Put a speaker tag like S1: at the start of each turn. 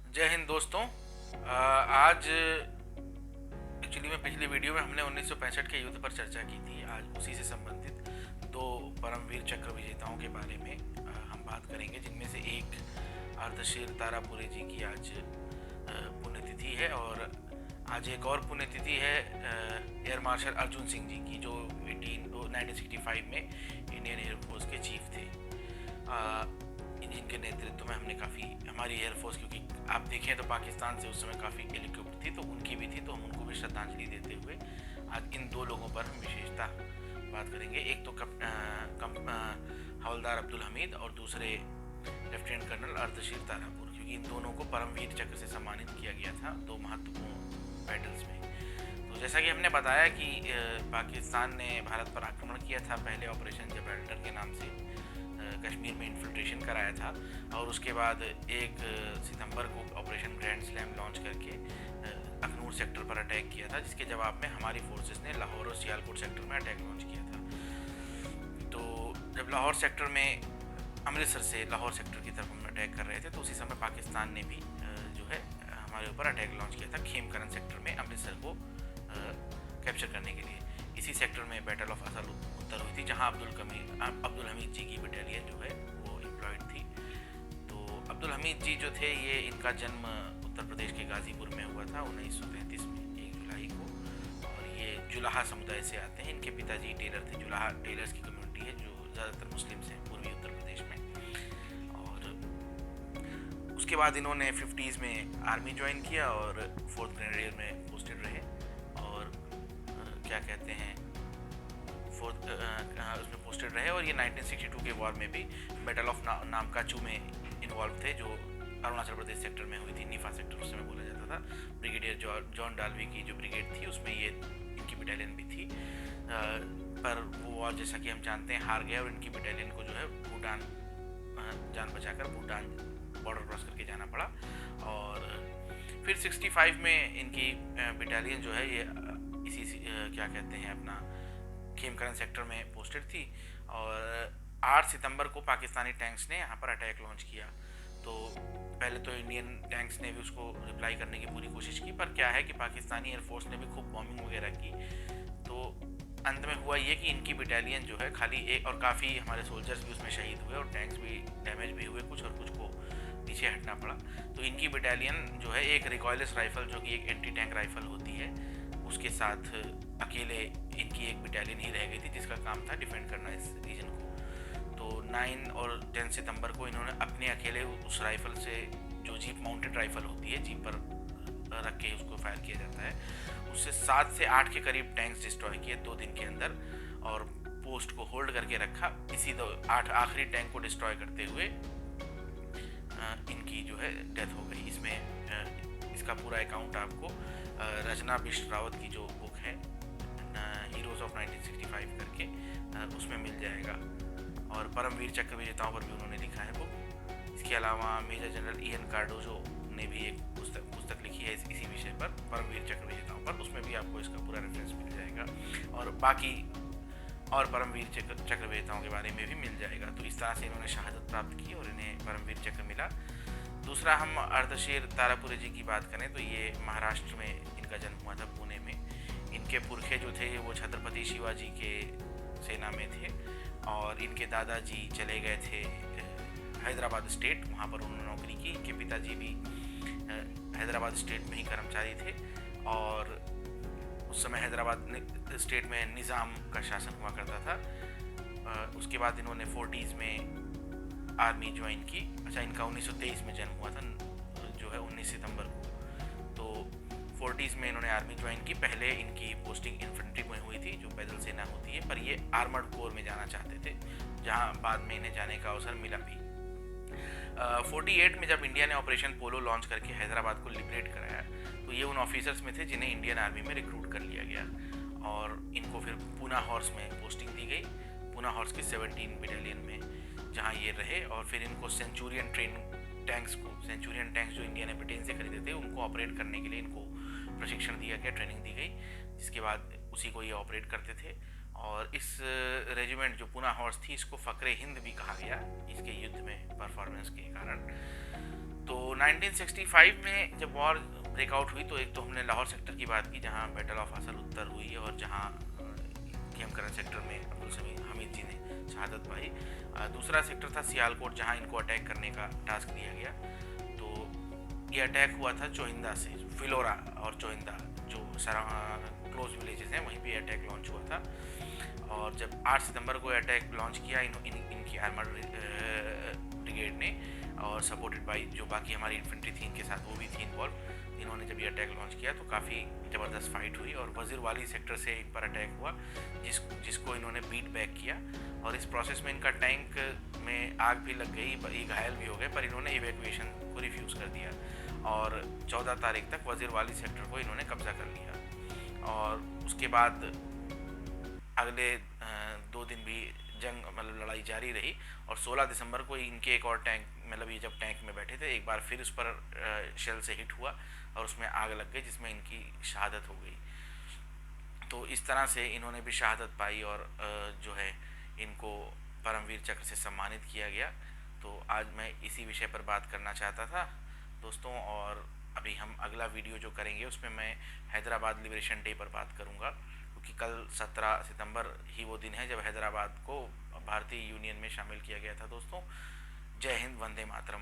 S1: जय हिंद दोस्तों। आज एक्चुअली में पिछली वीडियो में हमने 1965 के युद्ध पर चर्चा की थी। आज उसी से संबंधित दो परमवीर चक्र विजेताओं के बारे में हम बात करेंगे, जिनमें से एक अर्धशीर तारापुरे जी की आज पुण्यतिथि है, और आज एक और पुण्यतिथि है एयर मार्शल अर्जुन सिंह जी की, जो 1965 में इंडियन एयरफोर्स के चीफ थे। जिनके नेतृत्व में हमने काफ़ी हमारी एयरफोर्स, क्योंकि आप देखें तो पाकिस्तान से उस समय काफ़ी हेलीकॉप्टर थी, तो उनकी भी थी, तो हम उनको भी श्रद्धांजलि देते हुए आज इन दो लोगों पर हम विशेषता बात करेंगे। एक तो हवलदार अब्दुल हमीद और दूसरे लेफ्टिनेंट कर्नल अर्धशीर तारापुर, क्योंकि इन दोनों को परमवीर चक्र से सम्मानित किया गया था दो महत्वपूर्ण बैटल्स में। तो जैसा कि हमने बताया कि पाकिस्तान ने भारत पर आक्रमण किया था, पहले ऑपरेशन जबलटर के नाम से कश्मीर में इन्फिल्ट्रेशन कराया था, और उसके बाद 1 सितंबर को ऑपरेशन ग्रैंड स्लैम लॉन्च करके अखनूर सेक्टर पर अटैक किया था, जिसके जवाब में हमारी फोर्सेस ने लाहौर और सियालकोट सेक्टर में अटैक लॉन्च किया था। तो जब लाहौर सेक्टर में अमृतसर से लाहौर सेक्टर की तरफ हम अटैक कर रहे थे, तो उसी समय पाकिस्तान ने भी जो है हमारे ऊपर अटैक लॉन्च किया था खेमकरन सेक्टर में अमृतसर को कैप्चर करने के लिए। इसी सेक्टर में बैटल ऑफ असद उत्तर हुई थी, जहां अब्दुल हमीद जी की बटालियन जो है वो एम्प्लॉयड थी। तो अब्दुल हमीद जी जो थे, ये इनका जन्म उत्तर प्रदेश के गाजीपुर में हुआ था 1933 में 1 जुलाई को, और ये जुलाहा समुदाय से आते हैं। इनके पिताजी टेलर थे। जुलाहा टेलर्स की कम्युनिटी है जो ज़्यादातर मुस्लिम हैं पूर्वी उत्तर प्रदेश में। और उसके बाद इन्होंने 50s में आर्मी ज्वाइन किया और 4th ग्रेनेडियर में पोस्टेड रहे, और क्या कहते हैं उसमें पोस्टेड रहे। और ये 1962 के वॉर में भी बैटल ऑफ नामकाचू में इन्वॉल्व थे, जो अरुणाचल प्रदेश सेक्टर में हुई थी। निफा सेक्टर उस समय बोला जाता था। ब्रिगेडियर जॉन डालवी की जो ब्रिगेड थी, उसमें ये इनकी बटालियन भी थी। पर वो वॉर, जैसा कि हम जानते हैं, हार गया, और इनकी बटालियन को जो है भूटान जान बचाकर भूटान बॉर्डर क्रॉस करके जाना पड़ा। और फिर 65 में इनकी बटालियन जो है ये इसी क्या कहते हैं अपना खेमकरन सेक्टर में पोस्टेड थी। और 8 सितंबर को पाकिस्तानी टैंक्स ने यहाँ पर अटैक लॉन्च किया। तो पहले तो इंडियन टैंक्स ने भी उसको रिप्लाई करने की पूरी कोशिश की, पर क्या है कि पाकिस्तानी एयरफोर्स ने भी खूब बॉम्बिंग वगैरह की। तो अंत में हुआ ये कि इनकी बटालियन जो है खाली एक, और काफ़ी हमारे सोल्जर्स भी उसमें शहीद हुए और टैंक्स भी डैमेज भी हुए कुछ, और कुछ को पीछे हटना पड़ा। तो इनकी बटालियन जो है एक रिकॉयलेस राइफल, जो कि एक एंटी टैंक राइफल होती है, उसके साथ अकेले इनकी एक बटालियन ही रह गई थी, जिसका काम था डिफेंड करना इस रीजन को। तो 9 और 10 सितंबर को इन्होंने अपने अकेले उस राइफल से, जो जीप माउंटेड राइफल होती है, जीप पर रख के उसको फायर किया जाता है, उससे 7 से 8 के करीब टैंक्स डिस्ट्रॉय किए 2 दिन के अंदर, और पोस्ट को होल्ड करके रखा। इसी 8 आखिरी टैंक को डिस्ट्रॉय करते हुए इनकी जो है डेथ हो गई। इसमें इसका पूरा अकाउंट आपको रचना बिष्ट रावत की जो बुक है हीरोज ऑफ 1965 करके, उसमें मिल जाएगा। और परमवीर चक्र विजेताओं पर भी उन्होंने लिखा है बुक। इसके अलावा मेजर जनरल ईएन कार्डोजो ने भी एक पुस्तक लिखी है इसी विषय पर, परमवीर चक्र विजेताओं पर। उसमें भी आपको इसका पूरा रेफरेंस मिल जाएगा, और बाकी और परमवीर चक्र विजेताओं के बारे में भी मिल जाएगा। तो इस तरह से इन्होंने शहादत प्राप्त की और इन्हें परमवीर चक्र मिला। दूसरा, हम अर्धशीर तारापुरे जी की बात करें तो ये महाराष्ट्र में इनका जन्म हुआ था, पुणे में। इनके पुरखे जो थे वो छत्रपति शिवाजी के सेना में थे, और इनके दादाजी चले गए थे हैदराबाद स्टेट, वहाँ पर उन्होंने नौकरी की। इनके पिताजी भी हैदराबाद स्टेट में ही कर्मचारी थे, और उस समय हैदराबाद स्टेट में निज़ाम का शासन हुआ करता था। उसके बाद इन्होंने 40s में आर्मी ज्वाइन की। अच्छा, इनका 1923 में जन्म हुआ था, जो है 19 सितंबर को। तो 40s में इन्होंने आर्मी ज्वाइन की। पहले इनकी पोस्टिंग इन्फेंट्री में हुई थी, जो पैदल सेना होती है, पर ये आर्मर्ड कोर में जाना चाहते थे, जहां बाद में इन्हें जाने का अवसर मिला भी। 48 में जब इंडिया ने ऑपरेशन पोलो लॉन्च करके हैदराबाद को लिबरेट कराया, तो ये उन ऑफिसर्स में थे जिन्हें इंडियन आर्मी में रिक्रूट कर लिया गया, और इनको फिर पूना हॉर्स में पोस्टिंग दी गई, पूना हॉर्स की 17 बटालियन में, जहां ये रहे। और फिर इनको सेंचुरियन टैंक्स जो इंडिया ने ब्रिटेन से खरीदे थे, उनको ऑपरेट करने के लिए इनको प्रशिक्षण दिया गया, ट्रेनिंग दी गई, जिसके बाद उसी को ये ऑपरेट करते थे। और इस रेजिमेंट जो पूना हॉर्स थी, इसको फ़क्रे हिंद भी कहा गया इसके युद्ध में परफॉर्मेंस के कारण। तो 1965 में जब वॉर ब्रेकआउट हुई तो एक तो हमने लाहौर सेक्टर की बात की जहाँ बैटल ऑफ असल उत्तर हुई और जहाँ खेमकरन सेक्टर में अब्दुल समी हामिद जी ने शहादत पाई। दूसरा सेक्टर था सियालकोट जहाँ इनको अटैक करने का टास्क दिया गया। तो ये अटैक हुआ था चोहिंदा से, फिलोरा और चोहिंदा जो क्लोज विलेजेस हैं वहीं पे अटैक लॉन्च हुआ था। और जब 8 सितंबर को अटैक लॉन्च किया इनकी आर्मर्ड ब्रिगेड ने और सपोर्टेड बाई जो बाकी हमारी इन्फेंट्री थी इनके साथ वो भी थी इन्वॉल्व। इन्होंने जब ये अटैक लॉन्च किया तो काफ़ी ज़बरदस्त फाइट हुई और वज़ीर वाली सेक्टर से इन पर अटैक हुआ जिसको इन्होंने बीट बैक किया। और इस प्रोसेस में इनका टैंक में आग भी लग गई, ये घायल भी हो गए, पर इन्होंने इवैक्यूएशन को रिफ्यूज़ कर दिया और 14 तारीख तक वज़ीर वाली सेक्टर को इन्होंने कब्जा कर लिया। और उसके बाद अगले 2 दिन भी जंग मतलब लड़ाई जारी रही और 16 दिसंबर को इनके एक और टैंक मतलब ये जब टैंक में बैठे थे एक बार फिर उस पर शेल से हिट हुआ और उसमें आग लग गई जिसमें इनकी शहादत हो गई। तो इस तरह से इन्होंने भी शहादत पाई और जो है इनको परमवीर चक्र से सम्मानित किया गया। तो आज मैं इसी विषय पर बात करना चाहता था दोस्तों। और अभी हम अगला वीडियो जो करेंगे उसमें मैं हैदराबाद लिबरेशन डे पर बात करूंगा क्योंकि कल 17 सितंबर ही वो दिन है जब हैदराबाद को भारतीय यूनियन में शामिल किया गया था दोस्तों। जय हिंद, वंदे मातरम।